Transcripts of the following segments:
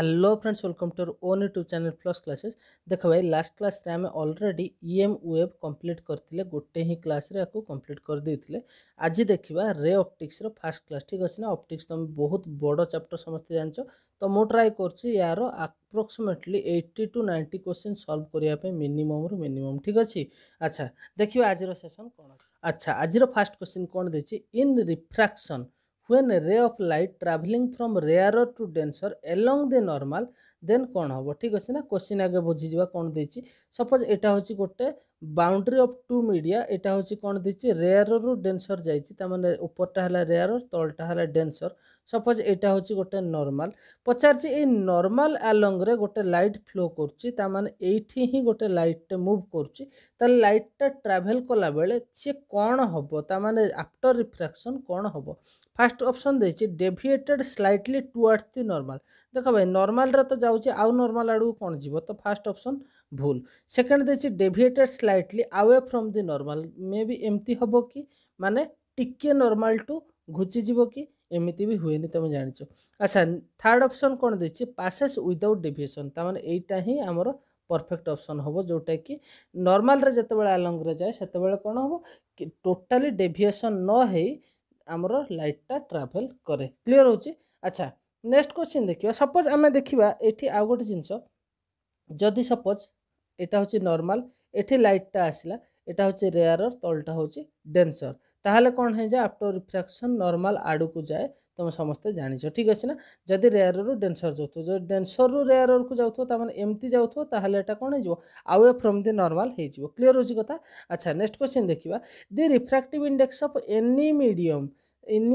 Hello friends, welcome to own YouTube channel plus classes. देख भाई, last class रे आम ऑलरेडी ईएम वेब कंप्लीट करथिले, गोटे ही क्लास रे आको कंप्लीट कर देथिले। आज देखिबा ray optics row first class. ठीक अछि ना? ऑप्टिक्स तुम बहुत बड़ चैप्टर समस्त जानछो, तो मो ट्राई करछि यार अप्रोक्सीमेटली 80 टू 90 क्वेश्चन सॉल्व करिया पे मिनिमम रो मिनिमम। ठीक अछि? अच्छा, देखिबा आज रो सेशन कोन। अच्छा, आज रो फर्स्ट क्वेश्चन कोन देछि? In refraction, when a ray of light traveling from rarer to denser along the normal, then कौन हम? ठीक अच्छे ना? क्वेश्चन आगे बुझी जा कौन देछि। सपोज एटा होछि गोटे बाउंड्री ऑफ टू मीडिया, एटा होछि कौन देछि? रेयर रु डेंसर जाइछि, ता माने ऊपरटा हला रेयर, तलटा हला डेंसर। सपोज एटा होछि गोटे नॉर्मल, पचारछि ए नॉर्मल अलोंग रे गोटे लाइट फ्लो करछि, ता माने एठी ही गोटे लाइट मूव करछि, ता लाइट टा ट्रैवल कला बेले से कौन हबो? ता माने आफ्टर रिफ्रैक्शन कौन हबो? फास्ट ऑप्शन देछि deviated slightly towards the normal. देखो भाई, नॉर्मल रे तो जाउछि, आउ नॉर्मल आडू कौन जीवो? तो फास्ट ऑप्शन भूल। सेकंड देछि deviated slightly away from the normal. May be एमती हबो कि माने टिके नॉर्मल टू घुची जीवो कि? एमिति भी हुएनी, तुम जानिछो। अच्छा, थर्ड ऑप्शन कौन देछि? Passes without deviation. ता माने एटा ही हमर परफेक्ट ऑप्शन हबो, जोटा कि नॉर्मल रे जते बेले अलोंग रे जाय सेते बेले कोन हबो कि टोटली डेविएशन न हेई आमर लाइटा ट्राभेल करे। क्लियर होची? अच्छा, नेक्स्ट क्वेश्चन देखिए। सपोज आम देखा ये आउ गोटे जिनस, जदि सपोज एटा होची नॉर्मल, एठी लाइटटा आसला, एटा होची रेयर, तलटा होची डेंसर, ताहले कौन है जाए? आफ्टर रिफ्रैक्शन नॉर्मल आडू को जाए, तुम समस्ते जानिछ। ठीक अच्छे ना? जदि रेयर रु डेंसर जाउथो, जो डेंसर रु रेयर को जाउथो, ता माने एमती जाउथो, ताहले एटा कोन हेजिवो? अवे फ्रॉम द नॉर्मल हेजिवो। क्लियर होची कथा? अच्छा, नेक्स्ट क्वेश्चन देखिबा। The refractive index of any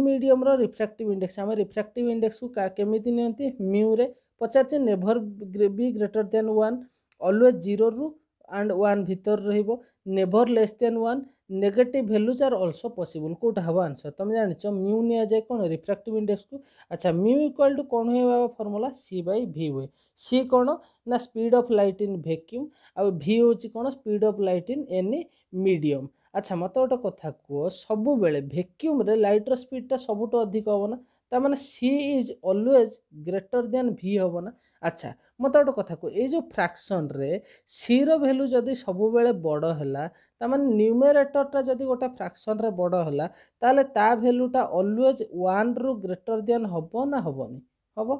medium रो रिफ्रैक्टिव इंडेक्स, हम रिफ्रैक्टिव इंडेक्स को केमिति नियंती? म्यू रे। पचारचे never be greater than 1, always 0 रु एंड 1 भीतर रहिबो, never less than 1, negative values are also possible. कोटा हबो आंसर? तुम जानिछो म्यू निया जाय कोन? रिफ्रैक्टिव इंडेक्स को। अच्छा, म्यू इक्वल टू कोन होय बाबा? फार्मूला c बाय v हुए। c कोन ना? Speed of light in vacuum, आ v होची कोन? Speed of light in any medium. अच्छा, मत गोटे कथा कह, सब बेले वैक्यूम रे लाइट रो स्पीड टा सबुठ अधिक हम ना, ता माने c is always greater than v हम ना। अच्छा, मत गोटे कथा कह, ये जो फ्रैक्शन रे c रो वैल्यू जदि सब बेले बड़ हैला, ता माने न्यूमरेटर टा जदि गोटे फ्रैक्शन रे बड़ हैला, ताले ता वैल्यू टा ऑलवेज 1 रु ग्रेटर देन हबो ना हबोनी? हबो।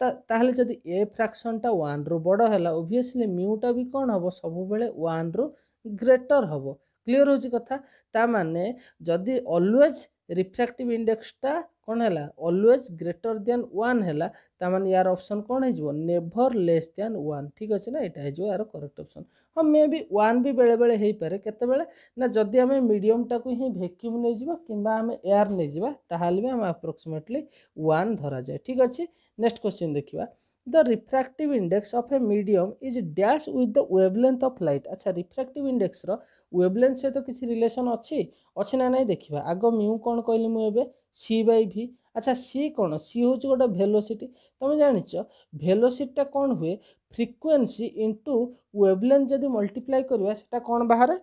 ताहले जदि ए फ्रैक्शन टा 1 रु बड़ हैला, ऑब्वियसली म्यू टा भी कोन हबो? सब बेले 1 रु ग्रेटर हबो। क्लियर होची कथा? ता माने जदि ऑलवेज रिफ्रैक्टिव इंडेक्स टा कोन हैला? ऑलवेज ग्रेटर देन 1 हैला, ता माने यार ऑप्शन कोन हे जिवो? Never less than 1। ठीक अछि ना? एटा हे जिवो यार करेक्ट ऑप्शन। हम मे बी 1 भी बेले बेले हेई पारे। केते बेले ना? जदि हमें मीडियम टा को ही वैक्यूम नै जिवो किंबा हमें एयर नै जिवो, ताहाले भी हम अप्रोक्सीमेटली 1 धरा जाय। ठीक अछि? नेक्स्ट क्वेश्चन देखिबा। The refractive index of a medium is dash with the wavelength of light. अच्छा, रिफ्रैक्टिव इंडेक्स रो वेवलेंथ सहित किसी रिलेशन अच्छी ना? नहीं देखिबा। आगो म्यू कौन कहली मु एबे? c by v। अच्छा, c कौन? c होची गोटे वेलोसिटी। तुम जानिछ वेलोसिटी टा कौन हुए? फ्रीक्वेंसी इंटू वेवलेंथ जदि मल्टीप्लाई करबा, सेटा कौन बाहर?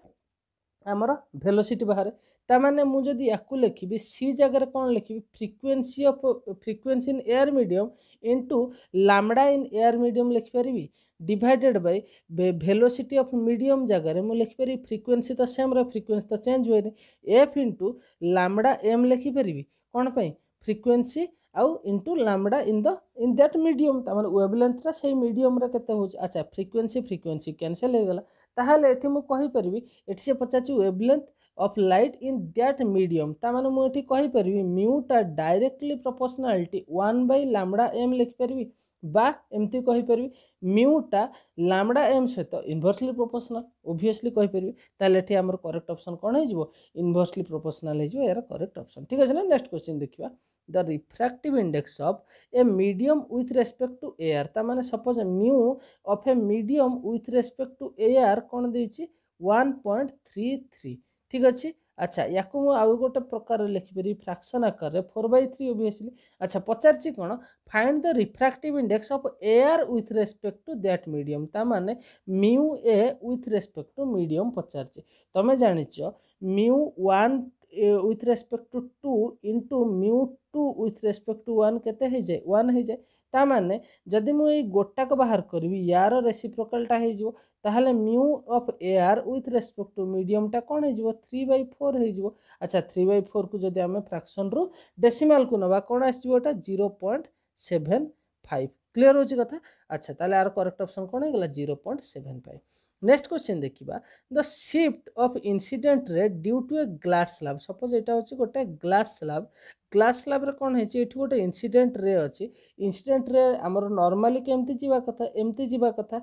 आमर वेलोसिटी बाहर। ता माने मु जदि याकू लिखिबि, c जगह कौन लिखिबि? Frequency in air medium into lambda in air medium लिखि परिबि, divided by velocity of medium जगह मु लिखि परिबि फ्रीक्वेंसी तो सेम रे, फ्रीक्वेंसी तो चेंज होएनी, f इंटू लैम्डा m लिखि परिबि। कौन पई? फ्रीक्वेंसी आउ into lambda in that medium. ता माने वेवलेंथ रा से मीडियम रे केते होची? अच्छा, फ्रीक्वेंसी कैंसिल हो गला। ताहाले एठी मु कहि परिबि, एठी से पचाची wavelength of light in that medium, ता माने मु एठी कहि परिबि म्यू टा directly proportionality 1 by lambda m लिखि परिबि, बा एमती कहि परिबि म्यू टा लैम्डा m सहित इनवर्सली प्रोपोर्शनल। ऑब्वियसली कहि परिबि। ताले एठी हमर करेक्ट ऑप्शन कोन हे जिवो? इनवर्सली प्रोपोर्शनल हे जिवो यार करेक्ट ऑप्शन। ठीक अछि ना? नेक्स्ट क्वेश्चन देखिबा। The refractive index of a medium with respect to air, ता माने suppose mu of a medium with respect to air कोन देछि? 1.33। ठीक अछि? अच्छा, याकू मु आउ गोटे प्रकार लिखि परिबि फ्रैक्शन आकार रे 4/3 ऑब्वियसली। अच्छा, पचारछि कोन? Find the refractive index of air with respect to that medium. ता माने mu a with respect to medium पचारछि। तमे जानिछ mu 1 with respect to 2 into mu 2 with respect to 1 केते हे जाय? 1 हे जाय। ता माने जदि मु एई गोटाक बाहर करबी यार रेसिप्रोकालटा हे जिवो ताहले mu of air with respect to मीडियमटा कौन हो 3/4 हो। अच्छा 3/4 को जदि आम फ्रैक्शन रु डेसिमाल को नवा कौन आसटा 0.75 क्लीयर हो कथा। अच्छा ताले आर करेक्ट ऑप्शन कौन है 0.75। नेक्स्ट क्वेश्चन देखिबा the shift of incident ray due to a glass slab suppose एटा होची गोटे ग्लास स्लैब रे कौन है गोटे इंसिडेंट रे अच्छी इंसिडेंट रे आमर नॉर्मली केमती जीवा कथा एमती जीवा कथा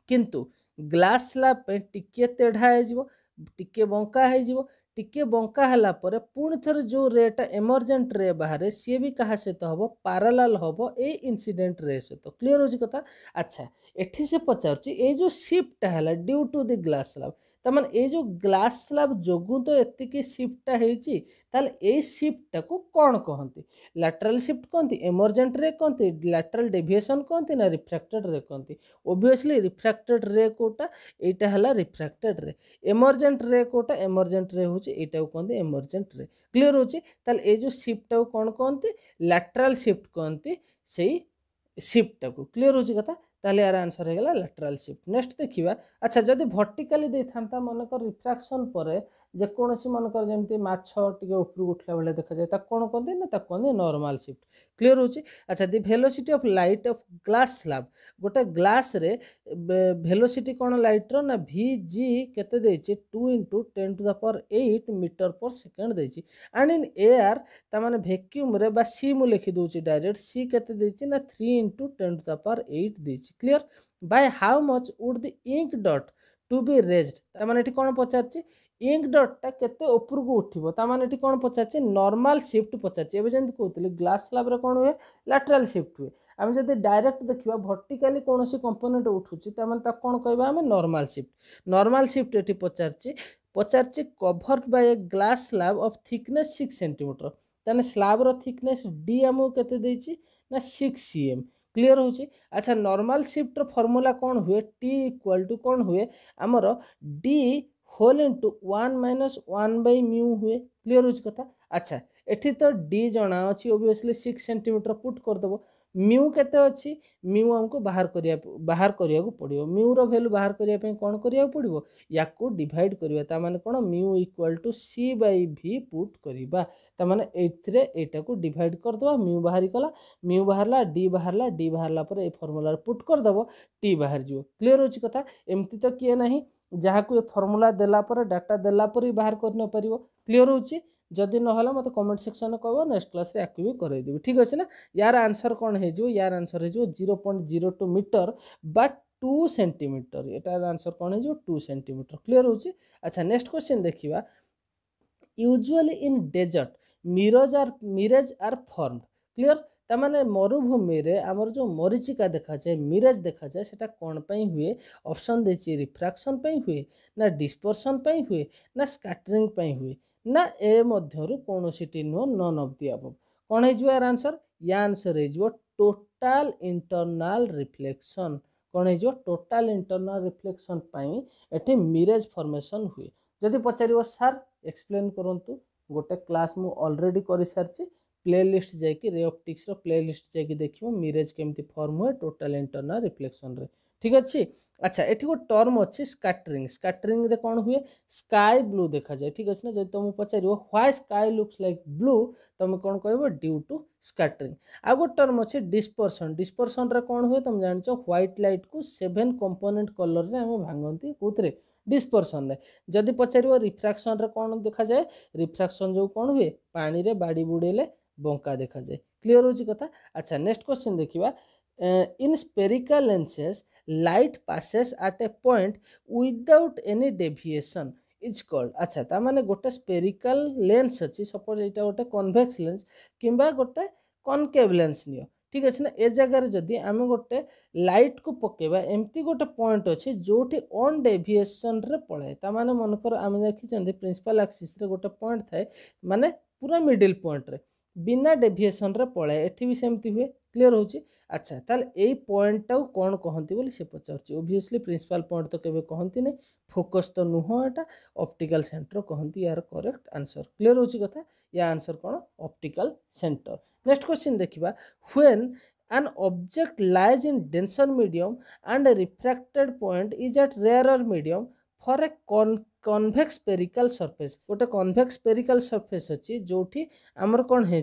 किंतु ग्लास स्लैब पे टिके तेढ़ा हो टिके बंका हो टिके बंका हला पर पुणी थर जो रेटा एमरजेंट रे बाहर सी भी क्या सहित हम पारालाल हम ए इंसिडेंट रे सहित क्लीयर हो कथा। अच्छा एठी से पचार ये जो शिफ्ट है due to the glass slab तमान ये जो ग्लास स्लैब जोगु तो एतिकी शिफ्टा होती ताल ए शिफ्टा को कौन कहती लैटरल शिफ्ट कहती एमरजेंट रे कहती लैटरल डेविएशन कहती ना रिफ्रैक्टेड रे कहती ओब्वियसली रिफ्रैक्टेड रे कोटा एटा हला रिफ्रैक्टेड रे एमरजेंट रे कोटा एमरजेंट रे होची एटा को कहती एमरजेंट रे क्लियर होची ताल ए जो शिफ्टा को कौन कहती लैटरल शिफ्ट कहती सेही शिफ्टा को क्लियर होची कथा ताले यार आंसर हो गला लैटरल शिफ्ट। नेक्स्ट देखिबा अच्छा जदि वर्टिकली दे थांता मनकर रिफ्रैक्शन पर जेकोसी मनकर जमी माछ टिके ऊपर उठला बेले देखा जाए कौन कहते ना कहते नॉर्मल शिफ्ट क्लियर होची। अच्छा the velocity of light of glass slab गोटे ग्लास रे वेलोसिटी कौन लाइट रो ना वी जी केते देछि 2 × 10⁸ मीटर पर सेकेंड देछि एंड इन एयर तामाने वैक्यूम रे बा सी मु लिखि दोछि डायरेक्ट सी केते देछि ना 3 × 10⁸ देछि clear by how much would the ink dot to be raised तामाने एठी कौन पचारछि इंक डॉटा केते ऊपर को उठिबो तामाने एठी कौन पचारछि नॉर्मल शिफ्ट पचारछि एबे जेंति कहतले ग्लास स्लैब रे कौन हुए लैटरल शिफ्ट हुए आम जब डायरेक्ट देखा वर्टिकाली कौन कंपोनेंट उठुची तामाने ताको कौन कहबा आम नॉर्मल शिफ्ट एठी पचारछि covered by a glass slab of thickness 6 centimetre ताने स्लैब रो थिकनेस डी आमो केते देछि ना 6 cm क्लियर होची। अच्छा नॉर्मल शिफ्ट रो फार्मूला कौन हुए टी इक्वल टू कौन हुए आमर डी होल इंटू 1 - 1/μ हुए क्लियर होची कथा। अच्छा एठी तो डी जना अच्छी ओबियसली 6 सेंटीमीटर पुट करदेव म्यू केते अच्छी म्यू हमको बाहर करिया को पड़िबो म्यू रो वैल्यू बाहर करिया पे कोन करिया पड़िबो याको डिवाइड करिया ता माने कोन mu equal to c/v put करिबा ता माने एथरे एटा को डिवाइड कर दबा म्यू बाहरी कला म्यू बाहरला डी बाहरला पर ए फार्मूला पुट कर दबो टी बाहर जिवो क्लियर होची कथा। एमती तो किए नहीं जहाँ को ये फॉर्मूला देला पर डाटा देला पर ही बाहर कर न पारिबो क्लियर होची जदि न होला मते कमेंट सेक्शन में कहबो नेक्स्ट क्लास रे आकु भी करई देबी ठीक अछि ना। यार आंसर कोन हे जो यार आंसर हे जो 0.02 मीटर बट 2 सेंटीमीटर एटार आंसर कोन हे जो 2 सेंटीमीटर क्लियर होची। अच्छा नेक्स्ट क्वेश्चन देखिबा usually in desert mirage are formed clear तामाने मरुभूमि रे आमर जो मरीचिका देखा जाए मिरेज देखा जाए सेटा कौन पई हुए ऑप्शन देछि रिफ्रैक्शन पई हुए ना डिस्पर्शन पई हुए ना स्कैटरिंग पई हुए ना ए मध्यरु कोनोसिटी नो नन ऑफ द अबव कौन है जो यार आंसर या आंसर है जो टोटल इंटरनल रिफ्लेक्शन कौन है जो टोटल इंटरनल रिफ्लेक्शन पई एठी मिरेज फॉर्मेशन हुए जदि पचारिबो सर एक्सप्लेन करंतु गोटे क्लास मु ऑलरेडी करि सारछि प्लेलिस्ट जाकि रे ऑप्टिक्स रो प्लेलिस्ट जाकि देखियो मिरेज केमती फॉर्म हुए टोटल इंटरनल रिफ्लेक्शन रे ठीक अच्छे। अच्छा एठी को टर्म अच्छी स्कैटरिंग रे कौन हुए स्काई ब्लू देखा जाए ठीक अच्छे ना जब तुम पचारिबो why sky looks like blue तुम कौन कहबो ड्यू टू स्कैटरिंग। आ गो टर्म अच्छे डिस्पर्शन रे कौन हुए तुम जानछो व्हाइट लाइट को 7 कंपोनेंट कलर रे हम भांगंती कोथरे डिस्पर्शन रे। जदि पचारिबो रिफ्रैक्शन रे कौन देखा जाए रिफ्रैक्शन जो कौन हुए पानी रे बाड़ी बुड़ेले बंका देखा जाए क्लियर होची कथा। अच्छा नेक्स्ट क्वेश्चन देखिबा in spherical lenses light passes at a point without any deviation is called अच्छा ता माने गोटे स्पेरिकल लेंस अछि सपोज एटा गोटे कन्वेक्स लेंस किंबा गोटे कनकेव लेंस नियो ठीक अछि ना ए जगह जदि आमे गोटे लाइट को पकेबा एमती गोटे पॉइंट अछि जोठी ऑन डेविएशन रे पळे ता माने मनकर आमे देखि चंदी प्रिंसिपल एक्सिस रे गोटे पॉइंट थाए माने पूरा मिडिल पॉइंट रे बिना डेविएशन रे पळे एठी भी सेमती हुए क्लियर होची। अच्छा ताल ए पॉइंट टाउ कौन कहंती बोली से पचारची ओब्वियसली प्रिंसिपल पॉइंट तो केबे कहंती नै फोकस तो नुह एटा ऑप्टिकल सेंटर कहंती यार करेक्ट आंसर क्लियर होची कथा या आंसर कोन ऑप्टिकल सेंटर। नेक्स्ट क्वेश्चन देखिबा when an object lies in denser medium and a refracted point is at rarer medium for a convex spherical surface. गोटे convex spherical surface अच्छी जोठी आमर कौन है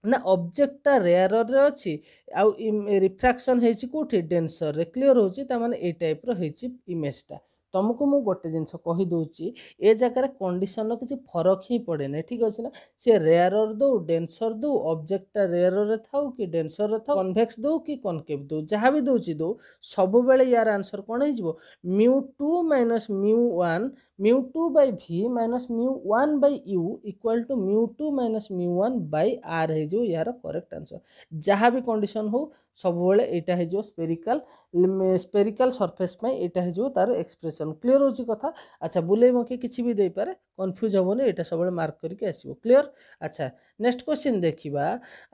ना ऑब्जेक्टटा रेयर रे अच्छी आउ रिफ्रैक्शन है कौटी डेनसर रे क्लियर होची ता माने ए टाइप रो है इमेजटा तुमको मु गोटे जिनस कहीदे ए जगह कंडीशन किसी फरक ही पड़े ना ठीक अच्छे ना सी रेयर दो डेनसर दो ऑब्जेक्टटा रेयर रे थाउ कि डेनसर रे थाउ कन्वेक्स दो कि कनकेव दो जहाँ भी दूची दो सब बेले यार आंसर कौन हो μ2 minus μ1 μ2 by v minus μ1 by u equal to μ2 minus μ1 by r है यार करेक्ट आंसर जहाँ भी कंडीशन हो सब बेले यहाँ हो स्पेरिकल सरफेस यहाँ हो तार एक्सप्रेशन क्लियर होची कथा अच्छा बुले मके किसी भी दे पारे कंफ्यूज हेनी यहाँ सब मार्क करके आसो क्लियर अच्छा नेक्स्ट क्वेश्चन देखा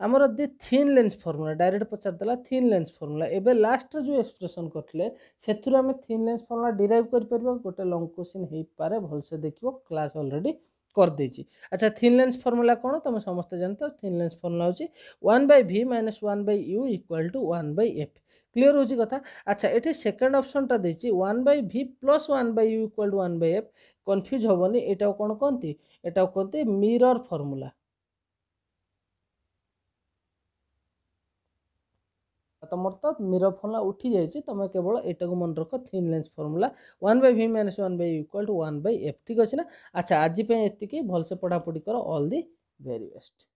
आमर the thin lens formula direct पचारदेला थिन लेंस फॉर्मूला एबे लास्ट जो एक्सप्रेशन करथिले सेथुर आमे थिन लेंस फॉर्मूला डिराइव कर परबा गोटे लॉन्ग क्वेश्चन हे पारे भलसे देखिबो क्लास ऑलरेडी कर देछि अच्छा थिन लेंस फॉर्मूला कोन तुम समस्त जानत थिन लेंस फॉर्मूला होची 1/v - 1/u = 1/f क्लियर होची कथा अच्छा एठी सेकंड ऑप्शन टा देछि 1/v + 1/u = 1/f कंफ्यूज होबनी एटा कोन कोनती एटा कोनती मिरर फॉर्मूला तुम तो मिरर फॉर्मूला उठी जाइए तुम केवल एटा को मन रख thin lens formula 1/v - 1/u = 1/f ठीक अच्छे ना अच्छा आज एति भलसे पढ़ापढ़ी कर ऑल दी वेरी बेस्ट।